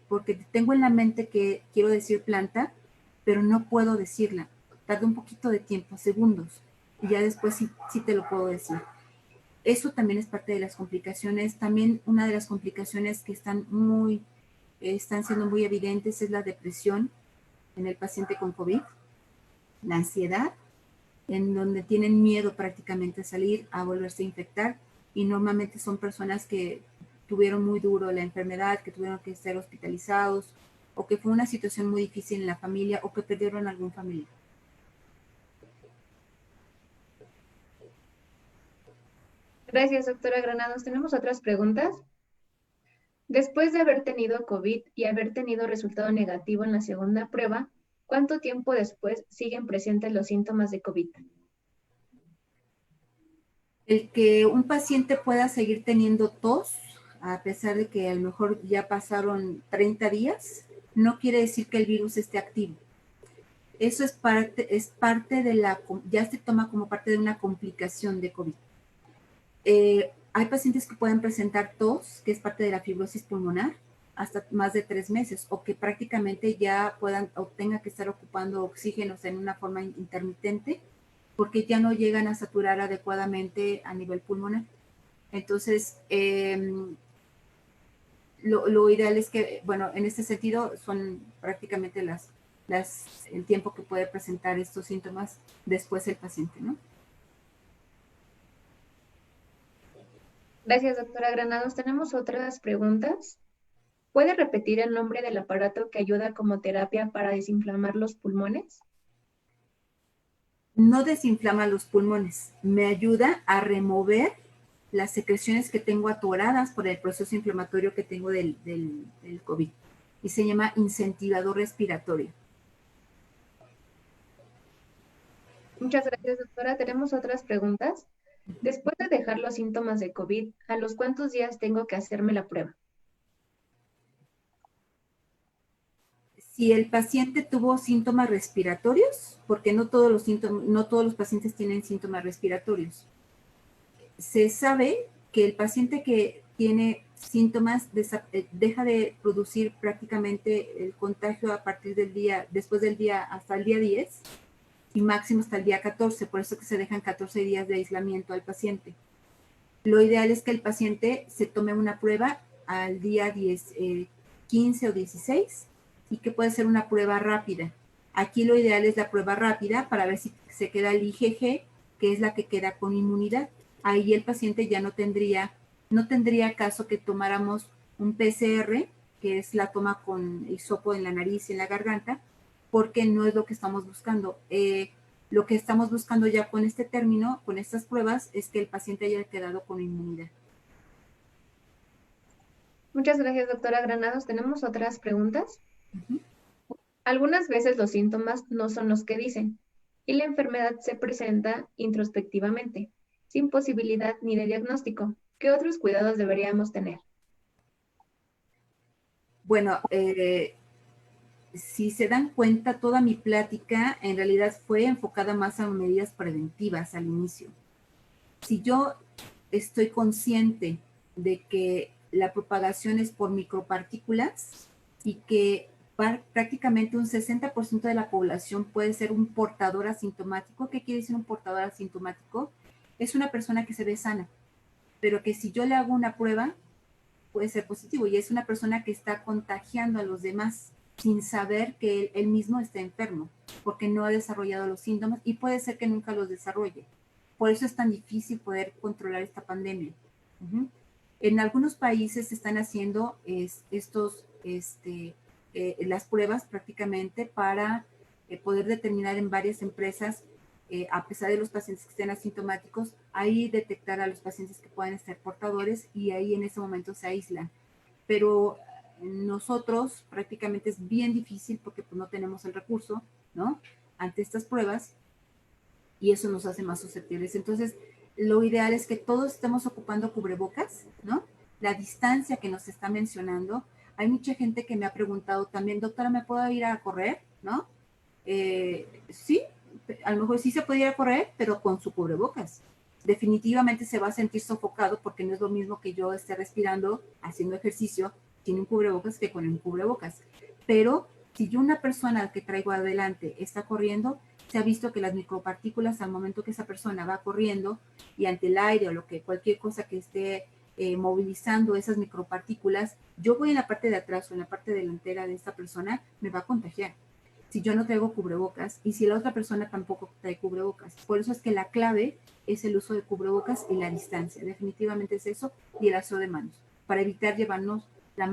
porque tengo en la mente que quiero decir planta, pero no puedo decirla. Tarda un poquito de tiempo, segundos, y ya después sí te lo puedo decir. Eso también es parte de las complicaciones. También una de las complicaciones que están siendo muy evidentes es la depresión en el paciente con COVID, la ansiedad, en donde tienen miedo prácticamente a salir, a volverse a infectar, y normalmente son personas que tuvieron muy duro la enfermedad, que tuvieron que ser hospitalizados, o que fue una situación muy difícil en la familia, o que perdieron algún familiar. Gracias, doctora Granados. ¿Tenemos otras preguntas? Después de haber tenido COVID y haber tenido resultado negativo en la segunda prueba, ¿cuánto tiempo después siguen presentes los síntomas de COVID? El que un paciente pueda seguir teniendo tos, a pesar de que a lo mejor ya pasaron 30 días, no quiere decir que el virus esté activo. Eso es parte de ya se toma como parte de una complicación de COVID. Hay pacientes que pueden presentar tos, que es parte de la fibrosis pulmonar, hasta más de 3 meses, o que prácticamente ya puedan o tengan que estar ocupando oxígenos en una forma intermitente, porque ya no llegan a saturar adecuadamente a nivel pulmonar. Entonces, lo ideal es que, bueno, en este sentido son prácticamente el tiempo que puede presentar estos síntomas después el paciente, ¿no? Gracias, doctora Granados. ¿Tenemos otras preguntas? ¿Puede repetir el nombre del aparato que ayuda como terapia para desinflamar los pulmones? No desinflama los pulmones, me ayuda a remover las secreciones que tengo atoradas por el proceso inflamatorio que tengo del COVID. Y se llama incentivador respiratorio. Muchas gracias, doctora. ¿Tenemos otras preguntas? Después de dejar los síntomas de COVID, ¿a los cuántos días tengo que hacerme la prueba? Si el paciente tuvo síntomas respiratorios, porque no todos los pacientes tienen síntomas respiratorios, se sabe que el paciente que tiene síntomas deja de producir prácticamente el contagio a partir del día, después del día hasta el día 10 y máximo hasta el día 14, por eso que se dejan 14 días de aislamiento al paciente. Lo ideal es que el paciente se tome una prueba al día 15 o 16 y que puede ser una prueba rápida. Aquí lo ideal es la prueba rápida para ver si se queda el IgG, que es la que queda con inmunidad. Ahí el paciente ya no tendría caso que tomáramos un PCR, que es la toma con hisopo en la nariz y en la garganta, porque no es lo que estamos buscando. Lo que estamos buscando ya con este término, con estas pruebas, es que el paciente haya quedado con inmunidad. Muchas gracias, doctora Granados. ¿Tenemos otras preguntas? Algunas veces los síntomas no son los que dicen y la enfermedad se presenta introspectivamente, sin posibilidad ni de diagnóstico. ¿Qué otros cuidados deberíamos tener? Bueno, si se dan cuenta, toda mi plática en realidad fue enfocada más a medidas preventivas al inicio. Si yo estoy consciente de que la propagación es por micropartículas y que prácticamente un 60% de la población puede ser un portador asintomático. ¿Qué quiere decir un portador asintomático? Es una persona que se ve sana, pero que si yo le hago una prueba, puede ser positivo y es una persona que está contagiando a los demás sin saber que él mismo está enfermo, porque no ha desarrollado los síntomas y puede ser que nunca los desarrolle. Por eso es tan difícil poder controlar esta pandemia. En algunos países se están haciendo las pruebas prácticamente para poder determinar en varias empresas, a pesar de los pacientes que estén asintomáticos, ahí detectar a los pacientes que pueden ser portadores y ahí en ese momento se aíslan. Pero nosotros prácticamente es bien difícil porque pues, no tenemos el recurso, ¿no? Ante estas pruebas. y eso nos hace más susceptibles. Entonces, lo ideal es que todos estemos ocupando cubrebocas, ¿no? La distancia que nos está mencionando. Hay mucha gente que me ha preguntado también, doctora, ¿me puedo ir a correr? ¿No? Sí, a lo mejor sí se puede ir a correr, pero con su cubrebocas. Definitivamente se va a sentir sofocado porque no es lo mismo que yo esté respirando, haciendo ejercicio sin un cubrebocas que con un cubrebocas. Pero si yo una persona que traigo adelante está corriendo, se ha visto que las micropartículas al momento que esa persona va corriendo y ante el aire o lo que cualquier cosa que esté movilizando esas micropartículas, yo voy en la parte de atrás o en la parte delantera de esta persona, me va a contagiar si yo no traigo cubrebocas y si la otra persona tampoco trae cubrebocas. Por eso es que la clave es el uso de cubrebocas y la distancia. Definitivamente es eso y el aseo de manos, para evitar llevarnos las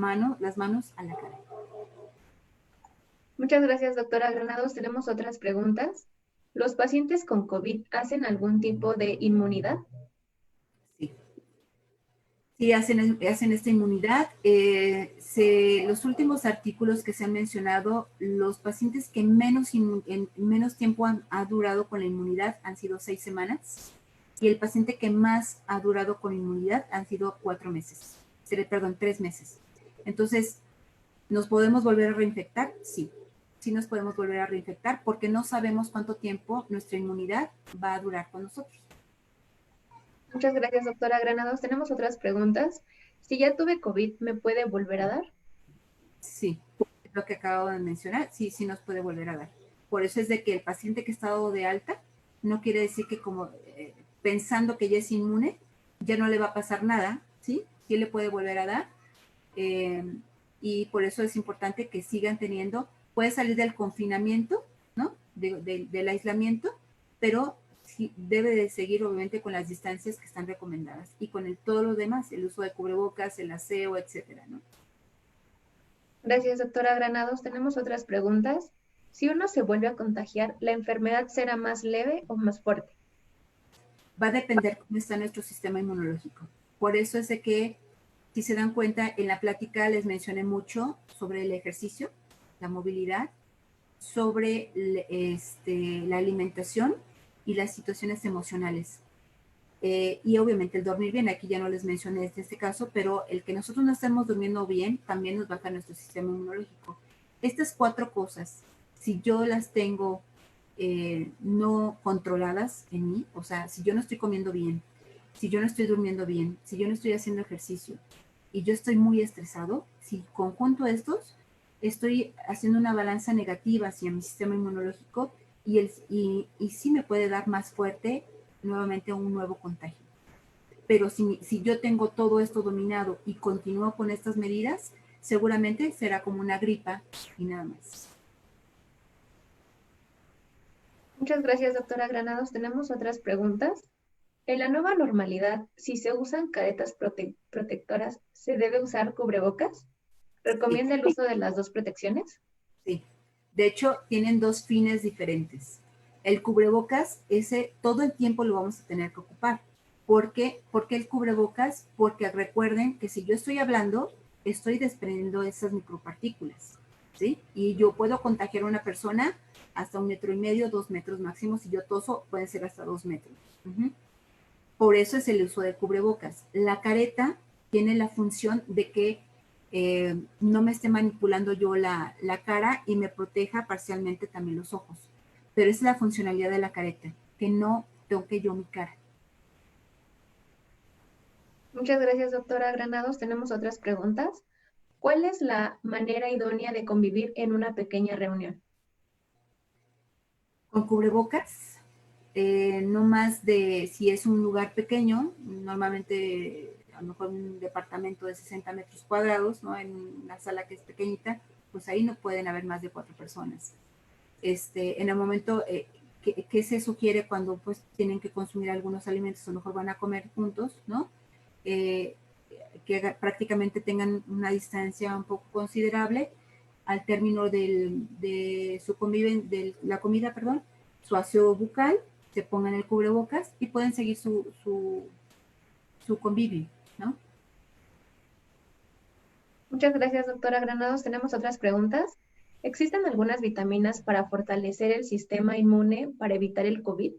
manos a la cara. Muchas gracias, doctora Granados. Tenemos otras preguntas. ¿Los pacientes con COVID hacen algún tipo de inmunidad? Sí. Sí, hacen esta inmunidad. Los últimos artículos que se han mencionado, los pacientes que en menos tiempo ha durado con la inmunidad han sido 6 semanas y el paciente que más ha durado con inmunidad han sido 4 meses, perdón, 3 meses. Entonces, ¿nos podemos volver a reinfectar? Sí, sí nos podemos volver a reinfectar porque no sabemos cuánto tiempo nuestra inmunidad va a durar con nosotros. Muchas gracias, doctora Granados. Tenemos otras preguntas. Si ya tuve COVID, ¿me puede volver a dar? Sí, es lo que acabo de mencionar, sí, sí nos puede volver a dar. Por eso es de que el paciente que está dado de alta no quiere decir que como pensando que ya es inmune, ya no le va a pasar nada, ¿sí? Sí le puede volver a dar. Y por eso es importante que sigan teniendo, puede salir del confinamiento, ¿no? Del aislamiento, pero sí, debe de seguir obviamente con las distancias que están recomendadas y con todo lo demás, el uso de cubrebocas, el aseo, etcétera, ¿no? Gracias, doctora Granados. Tenemos otras preguntas. Si uno se vuelve a contagiar, ¿la enfermedad será más leve o más fuerte? Va a depender cómo está nuestro sistema inmunológico. Por eso es de que, si se dan cuenta, en la plática les mencioné mucho sobre el ejercicio, la movilidad, sobre la alimentación y las situaciones emocionales. Y obviamente el dormir bien, aquí ya no les mencioné este caso, pero el que nosotros no estemos durmiendo bien también nos baja nuestro sistema inmunológico. Estas 4 cosas, si yo las tengo no controladas en mí, o sea, si yo no estoy comiendo bien, si yo no estoy durmiendo bien, si yo no estoy haciendo ejercicio y yo estoy muy estresado, si conjunto estos, estoy haciendo una balanza negativa hacia mi sistema inmunológico y sí me puede dar más fuerte nuevamente un nuevo contagio. Pero si yo tengo todo esto dominado y continúo con estas medidas, seguramente será como una gripa y nada más. Muchas gracias, doctora Granados. Tenemos otras preguntas. En la nueva normalidad, si se usan caretas protectoras, ¿se debe usar cubrebocas? Sí, ¿Recomienda el uso de las dos protecciones? sí. De hecho, tienen 2 fines diferentes. El cubrebocas, ese todo el tiempo lo vamos a tener que ocupar. ¿Por qué? Porque el cubrebocas, porque recuerden que si yo estoy hablando, estoy desprendiendo esas micropartículas, ¿sí? Y yo puedo contagiar a una persona hasta 1,5 metros, 2 metros máximo. Si yo toso, pueden ser hasta 2 metros. Por eso es el uso de cubrebocas. La careta tiene la función de que no me esté manipulando yo la cara y me proteja parcialmente también los ojos. Pero esa es la funcionalidad de la careta, que no toque yo mi cara. Muchas gracias, doctora Granados. Tenemos otras preguntas. ¿Cuál es la manera idónea de convivir en una pequeña reunión? Con cubrebocas, no más de, si es un lugar pequeño, normalmente a lo mejor un departamento de 60 metros cuadrados, ¿no? En una sala que es pequeñita, pues ahí no pueden haber más de 4 personas. En el momento que se sugiere cuando pues tienen que consumir algunos alimentos, a lo mejor van a comer juntos, ¿no? Que prácticamente tengan una distancia un poco considerable al término de su de la comida, perdón, su aseo bucal, se pongan el cubrebocas y pueden seguir su convivio, ¿no? Muchas gracias, doctora Granados. Tenemos otras preguntas. ¿Existen algunas vitaminas para fortalecer el sistema inmune para evitar el COVID?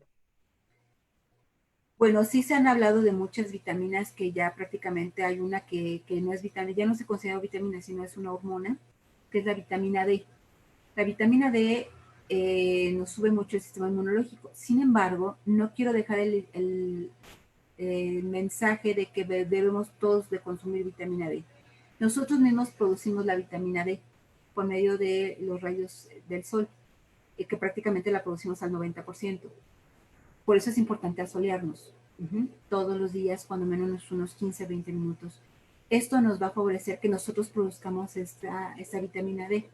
Bueno, sí se han hablado de muchas vitaminas que ya prácticamente hay una que no es vitamina, ya no se considera vitamina, sino es una hormona, que es la vitamina D. La vitamina D nos sube mucho el sistema inmunológico. Sin embargo, no quiero dejar el mensaje de que debemos todos de consumir vitamina D. Nosotros mismos producimos la vitamina D por medio de los rayos del sol, que prácticamente la producimos al 90%. Por eso es importante asolearnos todos los días, cuando menos unos 15, 20 minutos. Esto nos va a favorecer que nosotros produzcamos esta vitamina D.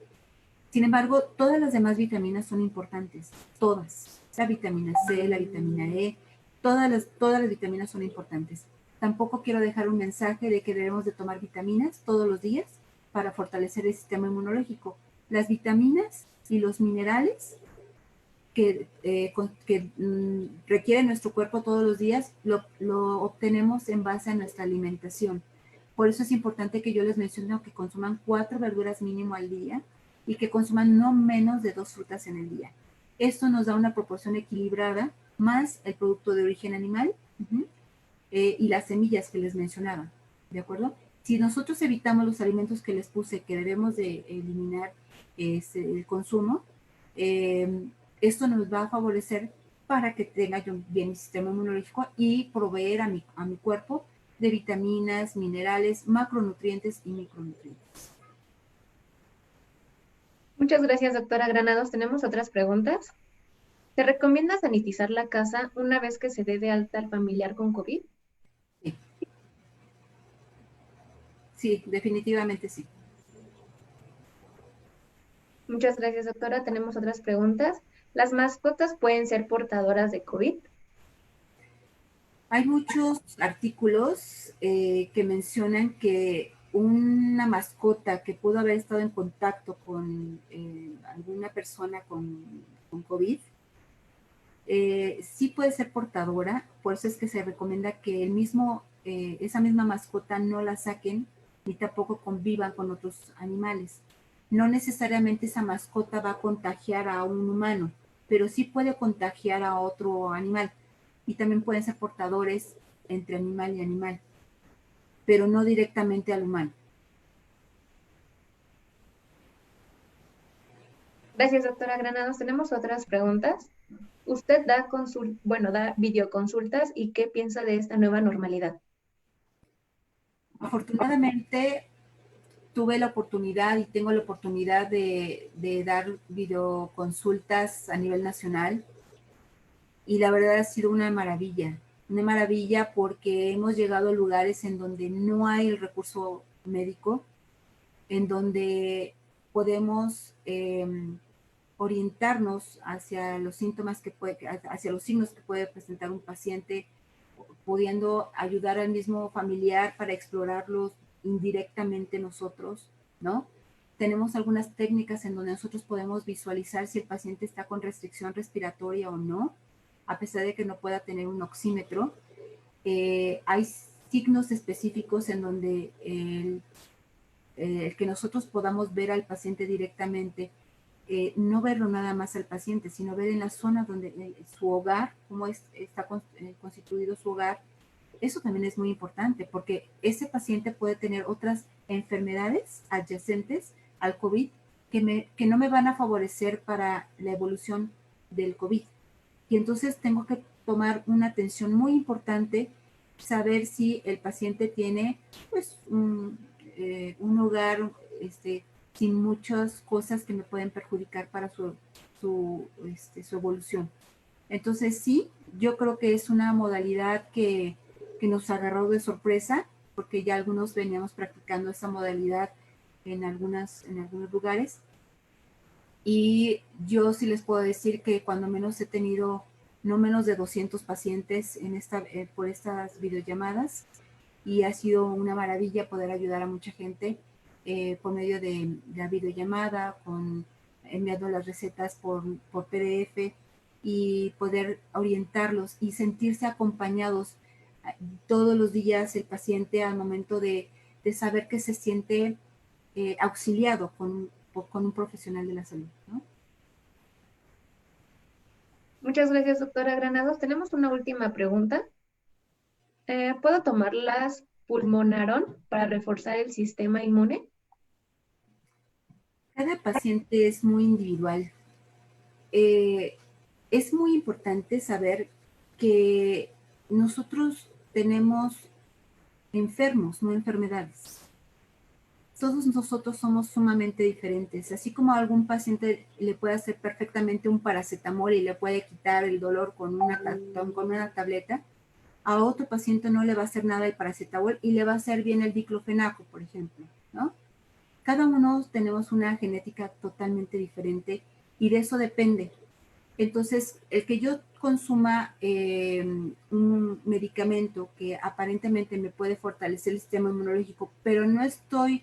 Sin embargo, todas las demás vitaminas son importantes, todas. La vitamina C, la vitamina E, todas las vitaminas son importantes. Tampoco quiero dejar un mensaje de que debemos de tomar vitaminas todos los días para fortalecer el sistema inmunológico. Las vitaminas y los minerales que requiere nuestro cuerpo todos los días, lo obtenemos en base a nuestra alimentación. Por eso es importante que yo les menciono que consuman 4 verduras mínimo al día y que consuman no menos de 2 frutas en el día. Esto nos da una proporción equilibrada, más el producto de origen animal y las semillas que les mencionaba, ¿de acuerdo? Si nosotros evitamos los alimentos que les puse que debemos de eliminar el consumo, esto nos va a favorecer para que tenga yo bien mi sistema inmunológico y proveer a mi cuerpo de vitaminas, minerales, macronutrientes y micronutrientes. Muchas gracias, doctora Granados. ¿Tenemos otras preguntas? ¿Se recomienda sanitizar la casa una vez que se dé de alta al familiar con COVID? Sí, sí, definitivamente sí. Muchas gracias, doctora. Tenemos otras preguntas. ¿Las mascotas pueden ser portadoras de COVID? Hay muchos artículos que mencionan que una mascota que pudo haber estado en contacto con alguna persona con COVID, sí puede ser portadora. Por eso es que se recomienda que esa misma mascota no la saquen ni tampoco convivan con otros animales. No necesariamente esa mascota va a contagiar a un humano, pero sí puede contagiar a otro animal. Y también pueden ser portadores entre animal y animal, pero no directamente al humano. Gracias, doctora Granados. Tenemos otras preguntas. ¿Usted da videoconsultas y qué piensa de esta nueva normalidad? Afortunadamente, tuve la oportunidad y tengo la oportunidad de dar videoconsultas a nivel nacional y la verdad ha sido una maravilla porque hemos llegado a lugares en donde no hay el recurso médico, en donde podemos orientarnos hacia los síntomas hacia los signos que puede presentar un paciente, pudiendo ayudar al mismo familiar para explorarlos indirectamente nosotros, ¿no? Tenemos algunas técnicas en donde nosotros podemos visualizar si el paciente está con restricción respiratoria o no, a pesar de que no pueda tener un oxímetro. Hay signos específicos en donde el que nosotros podamos ver al paciente directamente, no verlo nada más al paciente, sino ver en la zona donde su hogar, cómo está constituido su hogar. Eso también es muy importante porque ese paciente puede tener otras enfermedades adyacentes al COVID que no me van a favorecer para la evolución del COVID. Y entonces tengo que tomar una atención muy importante, saber si el paciente tiene pues un hogar sin muchas cosas que me pueden perjudicar para su evolución. Entonces sí, yo creo que es una modalidad que nos agarró de sorpresa, porque ya algunos veníamos practicando esta modalidad en algunos lugares. Y yo sí les puedo decir que cuando menos he tenido no menos de 200 pacientes por estas videollamadas y ha sido una maravilla poder ayudar a mucha gente por medio de la videollamada, enviando las recetas por PDF y poder orientarlos y sentirse acompañados todos los días el paciente al momento de saber que se siente auxiliado con un profesional de la salud, ¿no? Muchas gracias, doctora Granados. Tenemos una última pregunta. ¿Puedo tomar las pulmonaron para reforzar el sistema inmune? Cada paciente es muy individual. Eh, es muy importante saber que nosotros tenemos enfermos, no enfermedades. Todos nosotros somos sumamente diferentes. Así como a algún paciente le puede hacer perfectamente un paracetamol y le puede quitar el dolor con una tableta, a otro paciente no le va a hacer nada el paracetamol y le va a hacer bien el diclofenaco, por ejemplo, ¿no? Cada uno tenemos una genética totalmente diferente y de eso depende. Entonces, el que yo consuma un medicamento que aparentemente me puede fortalecer el sistema inmunológico, pero no estoy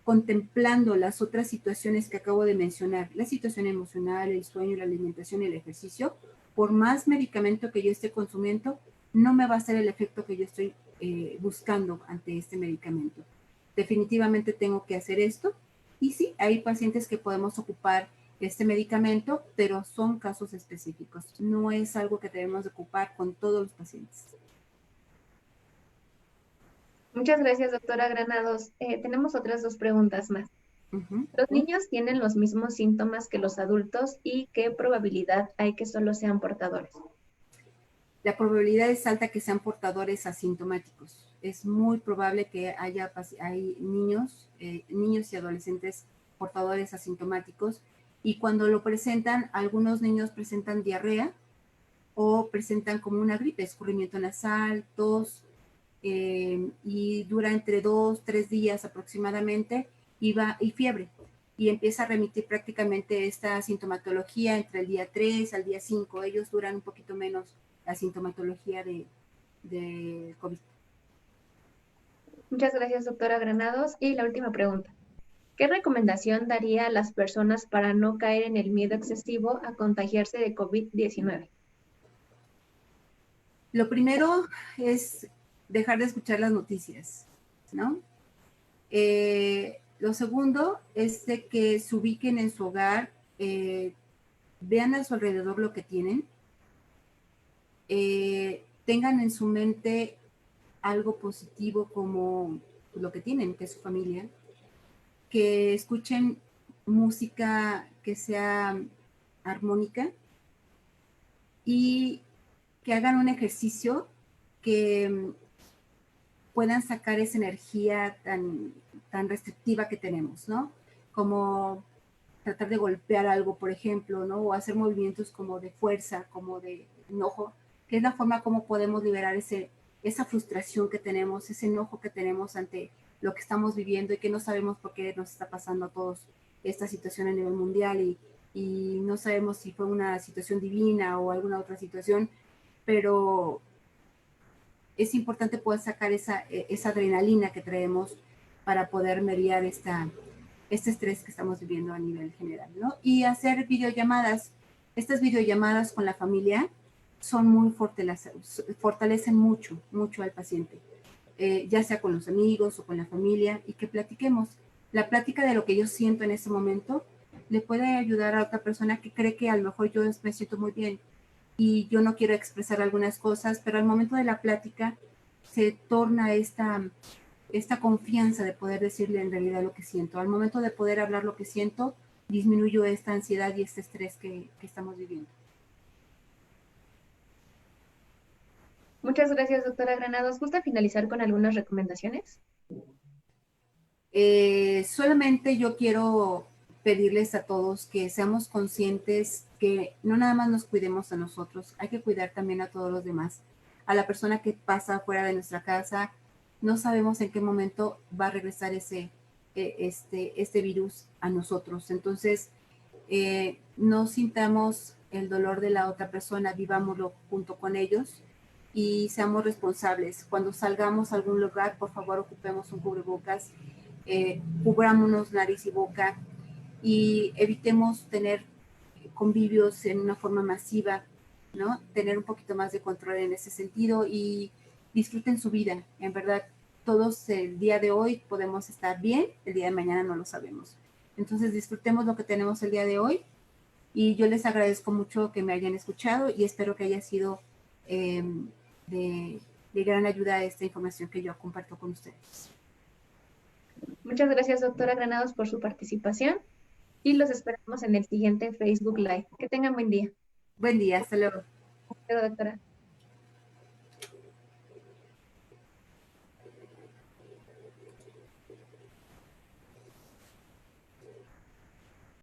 contemplando las otras situaciones que acabo de mencionar, la situación emocional, el sueño, la alimentación y el ejercicio, por más medicamento que yo esté consumiendo, no me va a hacer el efecto que yo estoy buscando ante este medicamento. Definitivamente tengo que hacer esto. Y sí, hay pacientes que podemos ocupar este medicamento, pero son casos específicos. No es algo que debemos ocupar con todos los pacientes. Muchas gracias, doctora Granados. Tenemos otras dos preguntas más. ¿Los niños tienen los mismos síntomas que los adultos y qué probabilidad hay que solo sean portadores? La probabilidad es alta que sean portadores asintomáticos. Es muy probable que hay niños y adolescentes portadores asintomáticos y cuando lo presentan, algunos niños presentan diarrea o presentan como una gripe, escurrimiento nasal, tos, y dura entre 2, 3 días aproximadamente y fiebre. Y empieza a remitir prácticamente esta sintomatología entre el día 3 al día 5. Ellos duran un poquito menos la sintomatología de COVID. Muchas gracias, doctora Granados. Y la última pregunta. ¿Qué recomendación daría a las personas para no caer en el miedo excesivo a contagiarse de COVID-19? Lo primero es dejar de escuchar las noticias, ¿no? Lo segundo es de que se ubiquen en su hogar, vean a su alrededor lo que tienen, tengan en su mente algo positivo como lo que tienen, que es su familia, que escuchen música que sea armónica y que hagan un ejercicio que puedan sacar esa energía tan restrictiva que tenemos, ¿no? Como tratar de golpear algo, por ejemplo, ¿no? O hacer movimientos como de fuerza, como de enojo, que es la forma como podemos liberar esa frustración que tenemos, ese enojo que tenemos ante lo que estamos viviendo y que no sabemos por qué nos está pasando a todos esta situación a nivel mundial y no sabemos si fue una situación divina o alguna otra situación, pero es importante poder sacar esa adrenalina que traemos para poder mediar este estrés que estamos viviendo a nivel general, ¿no? Y hacer videollamadas. Estas videollamadas con la familia son muy fortalecen mucho, mucho al paciente, ya sea con los amigos o con la familia, y que platiquemos. La plática de lo que yo siento en ese momento le puede ayudar a otra persona que cree que a lo mejor yo me siento muy bien y yo no quiero expresar algunas cosas, pero al momento de la plática se torna esta confianza de poder decirle en realidad lo que siento. Al momento de poder hablar lo que siento, disminuyo esta ansiedad y este estrés que estamos viviendo. Muchas gracias, doctora Granados. ¿Gusta finalizar con algunas recomendaciones? Solamente yo quiero pedirles a todos que seamos conscientes que no nada más nos cuidemos a nosotros, hay que cuidar también a todos los demás. A la persona que pasa fuera de nuestra casa, no sabemos en qué momento va a regresar este virus a nosotros. Entonces, no sintamos el dolor de la otra persona, vivámoslo junto con ellos y seamos responsables. Cuando salgamos a algún lugar, por favor, ocupemos un cubrebocas, cubrámonos nariz y boca y evitemos tener convivios en una forma masiva, ¿no? Tener un poquito más de control en ese sentido y disfruten su vida. En verdad, todos el día de hoy podemos estar bien, el día de mañana no lo sabemos. Entonces disfrutemos lo que tenemos el día de hoy y yo les agradezco mucho que me hayan escuchado y espero que haya sido de de gran ayuda a esta información que yo comparto con ustedes. Muchas gracias, doctora Granados, por su participación y los esperamos en el siguiente Facebook Live. Que tengan buen día. Buen día, hasta luego. Hasta luego, doctora.